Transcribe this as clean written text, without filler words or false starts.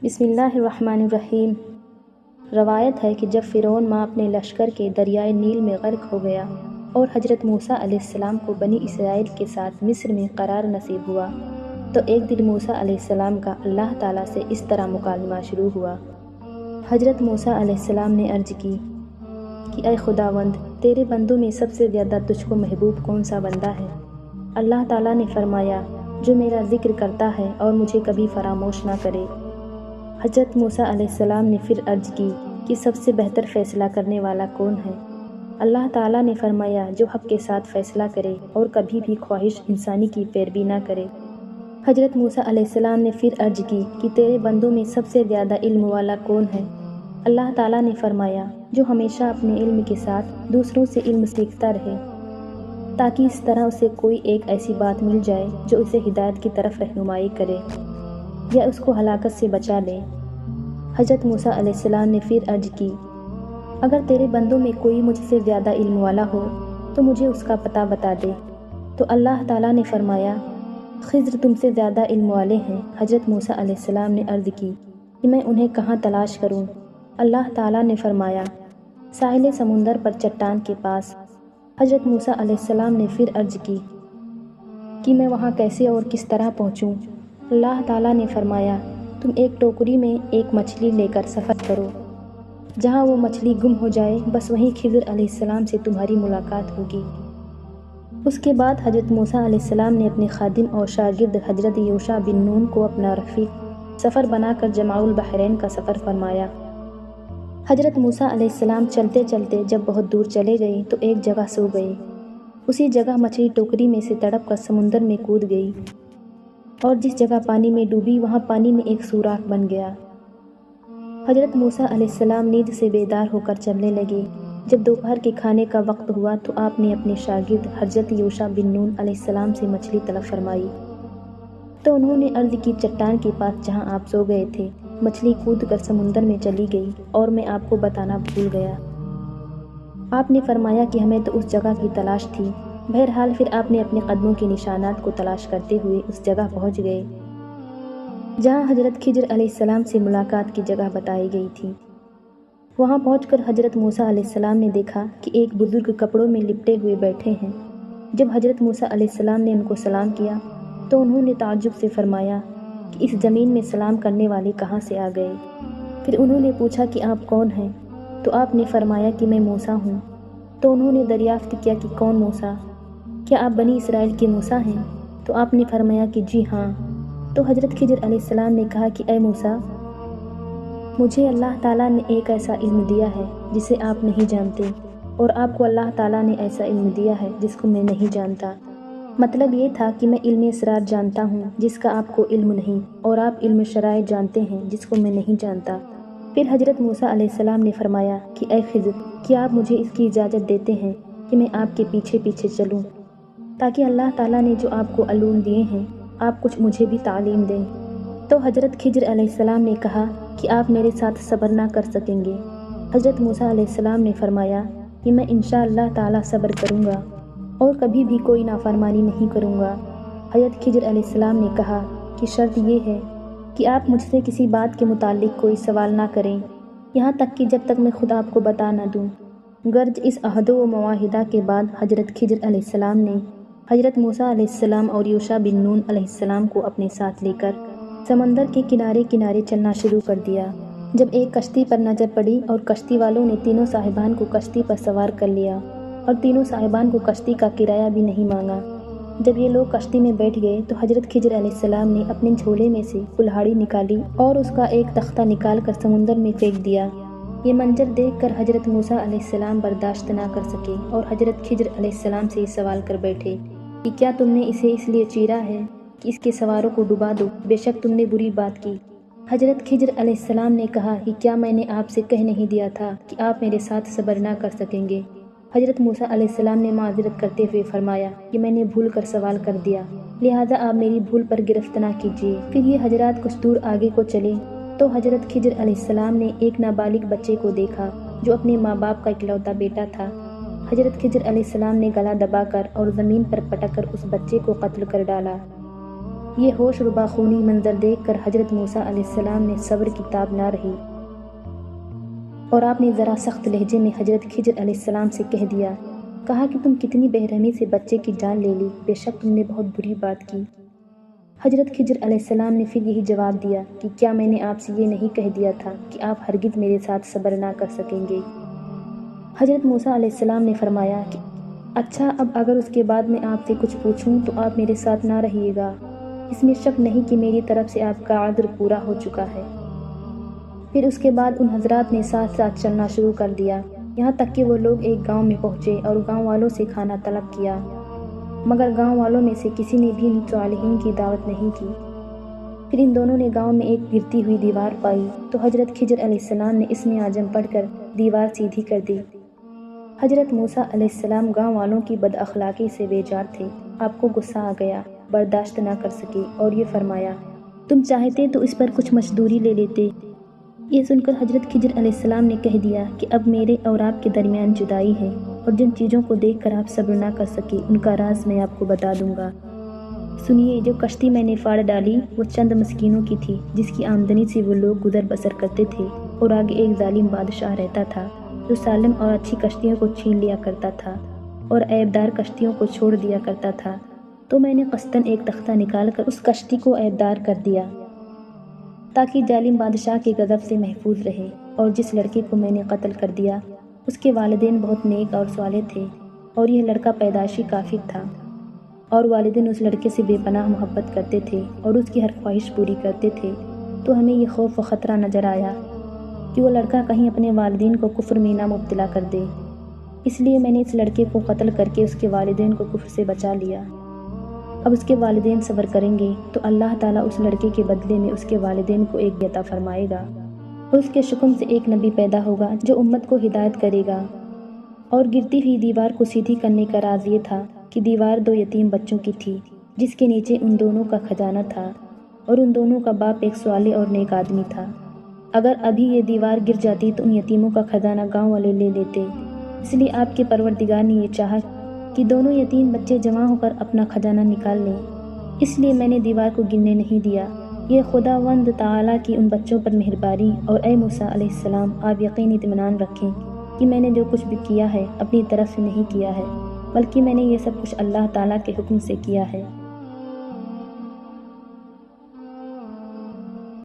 بسم اللہ الرحمن الرحیم۔ روایت ہے کہ جب فرعون ماں اپنے لشکر کے دریائے نیل میں غرق ہو گیا اور حضرت موسیٰ علیہ السلام کو بنی اسرائیل کے ساتھ مصر میں قرار نصیب ہوا تو ایک دن موسیٰ علیہ السلام کا اللہ تعالیٰ سے اس طرح مکالمہ شروع ہوا۔ حضرت موسیٰ علیہ السلام نے عرض کی کہ اے خداوند، تیرے بندوں میں سب سے زیادہ تجھ کو محبوب کون سا بندہ ہے؟ اللہ تعالیٰ نے فرمایا، جو میرا ذکر کرتا ہے اور مجھے کبھی فراموش نہ کرے۔ حضرت موسیٰ علیہ السلام نے پھر عرض کی کہ سب سے بہتر فیصلہ کرنے والا کون ہے؟ اللہ تعالیٰ نے فرمایا، جو حق کے ساتھ فیصلہ کرے اور کبھی بھی خواہش انسانی کی پیروی نہ کرے۔ حضرت موسیٰ علیہ السلام نے پھر عرض کی کہ تیرے بندوں میں سب سے زیادہ علم والا کون ہے؟ اللہ تعالیٰ نے فرمایا، جو ہمیشہ اپنے علم کے ساتھ دوسروں سے علم سیکھتا رہے، تاکہ اس طرح اسے کوئی ایک ایسی بات مل جائے جو اسے ہدایت کی طرف رہنمائی کرے یا اس کو ہلاکت سے بچا لے۔ حضرت موسیٰ علیہ السلام نے پھر عرض کی، اگر تیرے بندوں میں کوئی مجھ سے زیادہ علم والا ہو تو مجھے اس کا پتہ بتا دے۔ تو اللہ تعالیٰ نے فرمایا، خضر تم سے زیادہ علم والے ہیں۔ حضرت موسیٰ علیہ السلام نے عرض کی کہ میں انہیں کہاں تلاش کروں؟ اللہ تعالیٰ نے فرمایا، ساحل سمندر پر چٹان کے پاس۔ حضرت موسیٰ علیہ السلام نے پھر عرض کی کہ میں وہاں کیسے اور کس طرح پہنچوں؟ اللہ تعالیٰ نے فرمایا، تم ایک ٹوکری میں ایک مچھلی لے کر سفر کرو، جہاں وہ مچھلی گم ہو جائے بس وہیں خضر علیہ السلام سے تمہاری ملاقات ہوگی۔ اس کے بعد حضرت موسیٰ علیہ السلام نے اپنے خادم اور شاگرد حضرت یوشع بن نون کو اپنا رفیق سفر بنا کر جمع البحرین کا سفر فرمایا۔ حضرت موسیٰ علیہ السلام چلتے چلتے جب بہت دور چلے گئے تو ایک جگہ سو گئے۔ اسی جگہ مچھلی ٹوکری میں سے تڑپ کر سمندر میں کود گئی اور جس جگہ پانی میں ڈوبی وہاں پانی میں ایک سوراخ بن گیا۔ حضرت موسیٰ علیہ السلام نیند سے بیدار ہو کر چلنے لگے۔ جب دوپہر کے کھانے کا وقت ہوا تو آپ نے اپنے شاگرد حضرت یوشع بن نون علیہ السلام سے مچھلی طلب فرمائی، تو انہوں نے عرض کی، چٹان کے پاس جہاں آپ سو گئے تھے مچھلی کود کر سمندر میں چلی گئی اور میں آپ کو بتانا بھول گیا۔ آپ نے فرمایا کہ ہمیں تو اس جگہ کی تلاش تھی۔ بہرحال پھر آپ نے اپنے قدموں کے نشانات کو تلاش کرتے ہوئے اس جگہ پہنچ گئے جہاں حضرت خضر علیہ السلام سے ملاقات کی جگہ بتائی گئی تھی۔ وہاں پہنچ کر حضرت موسیٰ علیہ السلام نے دیکھا کہ ایک بزرگ کپڑوں میں لپٹے ہوئے بیٹھے ہیں۔ جب حضرت موسیٰ علیہ السلام نے ان کو سلام کیا تو انہوں نے تعجب سے فرمایا کہ اس زمین میں سلام کرنے والے کہاں سے آ گئے؟ پھر انہوں نے پوچھا کہ آپ کون ہیں؟ تو آپ نے فرمایا کہ میں موسیٰ ہوں۔ تو انہوں نے دریافت کیا کہ کون موسیٰ؟ کیا آپ بنی اسرائیل کے موسیٰ ہیں؟ تو آپ نے فرمایا کہ جی ہاں۔ تو حضرت خضر علیہ السلام نے کہا کہ اے موسیٰ، مجھے اللہ تعالیٰ نے ایک ایسا علم دیا ہے جسے آپ نہیں جانتے، اور آپ کو اللہ تعالیٰ نے ایسا علم دیا ہے جس کو میں نہیں جانتا۔ مطلب یہ تھا کہ میں علم اسرار جانتا ہوں جس کا آپ کو علم نہیں، اور آپ علم شرائع جانتے ہیں جس کو میں نہیں جانتا۔ پھر حضرت موسیٰ علیہ السلام نے فرمایا کہ اے خضر، کیا آپ مجھے اس کی اجازت دیتے ہیں کہ میں آپ کے پیچھے پیچھے چلوں، تاکہ اللہ تعالیٰ نے جو آپ کو علوم دیے ہیں آپ کچھ مجھے بھی تعلیم دیں؟ تو حضرت خضر علیہ السلام نے کہا کہ آپ میرے ساتھ صبر نہ کر سکیں گے۔ حضرت موسیٰ علیہ السلام نے فرمایا کہ میں انشاءاللہ تعالیٰ صبر کروں گا اور کبھی بھی کوئی نافرمانی نہیں کروں گا۔ حضرت خضر علیہ السلام نے کہا کہ شرط یہ ہے کہ آپ مجھ سے کسی بات کے متعلق کوئی سوال نہ کریں یہاں تک کہ جب تک میں خود آپ کو بتا نہ دوں۔ گرچہ اس عہد و معاہدہ کے بعد حضرت خضر علیہ السلام نے حضرت موسیٰ علیہ السلام اور یوشع بن نون علیہ السلام کو اپنے ساتھ لے کر سمندر کے کنارے کنارے چلنا شروع کر دیا۔ جب ایک کشتی پر نظر پڑی اور کشتی والوں نے تینوں صاحبان کو کشتی پر سوار کر لیا اور تینوں صاحبان کو کشتی کا کرایہ بھی نہیں مانگا۔ جب یہ لوگ کشتی میں بیٹھ گئے تو حضرت خضر علیہ السلام نے اپنے جھولے میں سے کلہاڑی نکالی اور اس کا ایک تختہ نکال کر سمندر میں پھینک دیا۔ یہ منظر دیکھ کر حضرت موسیٰ علیہ السلام برداشت نہ کر سکے اور حضرت خضر علیہ السلام سے یہ سوال کر بیٹھے کہ کیا تم نے اسے اس لیے چیرا ہے کہ اس کے سواروں کو ڈبا دو؟ بے شک تم نے بری بات کی۔ حضرت خضر علیہ السلام نے کہا کہ کیا میں نے آپ سے کہہ نہیں دیا تھا کہ آپ میرے ساتھ صبر نہ کر سکیں گے؟ حضرت موسیٰ علیہ السلام نے معذرت کرتے ہوئے فرمایا کہ میں نے بھول کر سوال کر دیا، لہٰذا آپ میری بھول پر گرفت نہ کیجیے۔ پھر یہ حضرات کچھ دور آگے کو چلے تو حضرت خضر علیہ السلام نے ایک نابالغ بچے کو دیکھا جو اپنے ماں باپ کا اکلوتا بیٹا تھا۔ حضرت خضر علیہ السلام نے گلا دبا کر اور زمین پر پٹک کر اس بچے کو قتل کر ڈالا۔ یہ ہوش ربا خونی منظر دیکھ کر حضرت موسیٰ علیہ السلام نے صبر کی تاب نہ رہی اور آپ نے ذرا سخت لہجے میں حضرت خضر علیہ السلام سے کہا کہ تم کتنی بے رحمی سے بچے کی جان لے لی، بے شک تم نے بہت بری بات کی۔ حضرت خضر علیہ السلام نے پھر یہی جواب دیا کہ کیا میں نے آپ سے یہ نہیں کہہ دیا تھا کہ آپ ہرگز میرے ساتھ صبر نہ کر سکیں گے؟ حضرت موسیٰ علیہ السلام نے فرمایا کہ اچھا، اب اگر اس کے بعد میں آپ سے کچھ پوچھوں تو آپ میرے ساتھ نہ رہیے گا، اس میں شک نہیں کہ میری طرف سے آپ کا عذر پورا ہو چکا ہے۔ پھر اس کے بعد ان حضرات نے ساتھ ساتھ چلنا شروع کر دیا، یہاں تک کہ وہ لوگ ایک گاؤں میں پہنچے اور گاؤں والوں سے کھانا طلب کیا، مگر گاؤں والوں میں سے کسی نے بھی ان صالحین کی دعوت نہیں کی۔ پھر ان دونوں نے گاؤں میں ایک گرتی ہوئی دیوار پائی تو حضرت خضر علیہ السلام نے اسم اعظم پڑھ کر دیوار سیدھی کر دی۔ حضرت موسیٰ علیہ السلام گاؤں والوں کی بد اخلاقی سے بیزار تھے، آپ کو غصہ آ گیا، برداشت نہ کر سکے اور یہ فرمایا، تم چاہتے تو اس پر کچھ مزدوری لے لیتے۔ یہ سن کر حضرت خضر علیہ السلام نے کہہ دیا کہ اب میرے اور آپ کے درمیان جدائی ہے، اور جن چیزوں کو دیکھ کر آپ صبر نہ کر سکے ان کا راز میں آپ کو بتا دوں گا۔ سنیے، جو کشتی میں نے پھاڑ ڈالی وہ چند مسکینوں کی تھی، جس کی آمدنی سے وہ لوگ گزر بسر کرتے تھے، اور آگے ایک ظالم بادشاہ رہتا تھا جو سالم اور اچھی کشتیوں کو چھین لیا کرتا تھا اور عیبدار کشتیوں کو چھوڑ دیا کرتا تھا۔ تو میں نے قصداً ایک تختہ نکال کر اس کشتی کو عیبدار کر دیا تاکہ ظالم بادشاہ کے غضب سے محفوظ رہے، اور جس لڑکے کو میں نے قتل کر دیا اس کے والدین بہت نیک اور صالح تھے، اور یہ لڑکا پیدائشی کافر تھا، اور والدین اس لڑکے سے بے پناہ محبت کرتے تھے اور اس کی ہر خواہش پوری کرتے تھے۔ تو ہمیں یہ خوف و خطرہ نظر آیا کہ وہ لڑکا کہیں اپنے والدین کو کفر میں نہ مبتلا کر دے، اس لیے میں نے اس لڑکے کو قتل کر کے اس کے والدین کو کفر سے بچا لیا۔ اب اس کے والدین صبر کریں گے تو اللہ تعالیٰ اس لڑکے کے بدلے میں اس کے والدین کو ایک عطا فرمائے گا، اور اس کے شکم سے ایک نبی پیدا ہوگا جو امت کو ہدایت کرے گا۔ اور گرتی ہوئی دیوار کو سیدھی کرنے کا راز یہ تھا کہ دیوار دو یتیم بچوں کی تھی، جس کے نیچے ان دونوں کا خزانہ تھا، اور ان دونوں کا باپ ایک صالح اور نیک آدمی تھا۔ اگر ابھی یہ دیوار گر جاتی تو ان یتیموں کا خزانہ گاؤں والے لے لیتے، اس لیے آپ کے پروردگار نے یہ چاہا کہ دونوں یتیم بچے جمع ہو کر اپنا خزانہ نکال لیں، اس لیے میں نے دیوار کو گرنے نہیں دیا۔ یہ خداوند تعالیٰ کی ان بچوں پر مہربانی، اور اے موسیٰ علیہ السلام، آپ یقینی اطمینان رکھیں کہ میں نے جو کچھ بھی کیا ہے اپنی طرف سے نہیں کیا ہے، بلکہ میں نے یہ سب کچھ اللہ تعالیٰ کے حکم سے کیا ہے۔